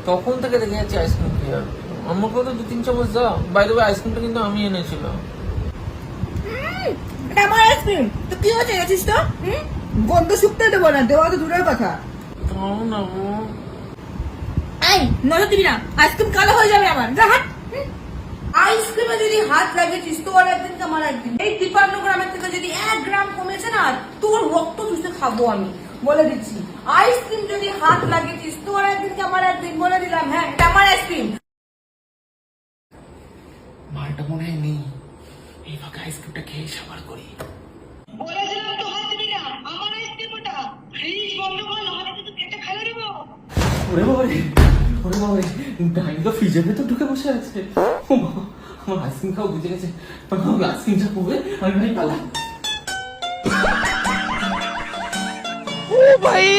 কখন থেকে দেখে যাচ্ছি আইসক্রিম খেয়ে, আমাকেও তো 2-3 চামচ দাও। বাইরে আইসক্রিমটা কিন্তু আমি এনেছিলাম। এটা আমার আইসক্রিম, তো কি হচ্ছে গেছিস তো? গন্ধ শুকতে দেবো না, দেওয়া তো দূরের কথা। দাও না গো। এই নজর দিবি না, আইসক্রিম কালো হয়ে যাবে আমার, যা হাত। আইসক্রিমে যদি হাত লাগিয়েছিস তোর একদিন কি আমার একদিন। এই 53 গ্রামের থেকে যদি 1 গ্রাম কমেছে না, তোর রক্ত চুষে খাবো আমি, বলে দিচ্ছি। আইসক্রিম যদি হাত লাগিয়েছিস তোর একদিন কি আমার একদিন, বলে দিলাম। হ্যাঁ, এটা আমার আইসক্রিম। মালটা মনে হয় নেই, এই ফাঁকা আইসক্রিমটা খেয়ে সাবার করি। বলেছিলাম তো হাত দিবি না, আমার আইসক্রিম ওটা। ফ্রিজ বন্ধ কর, নাহলে কিন্তু কেটে ফেলে দেবো। ওরে বাবারে, ওরে বাবারে, ডাইনি তো ফ্রিজের ভেতর ঢুকে বসে আছে। ও বাবা, আমার আইসক্রিম খাওয়া বুঝে গেছে। আমি আইসক্রিমটা পড়বে, আমি ভাই পালা। ओ भाई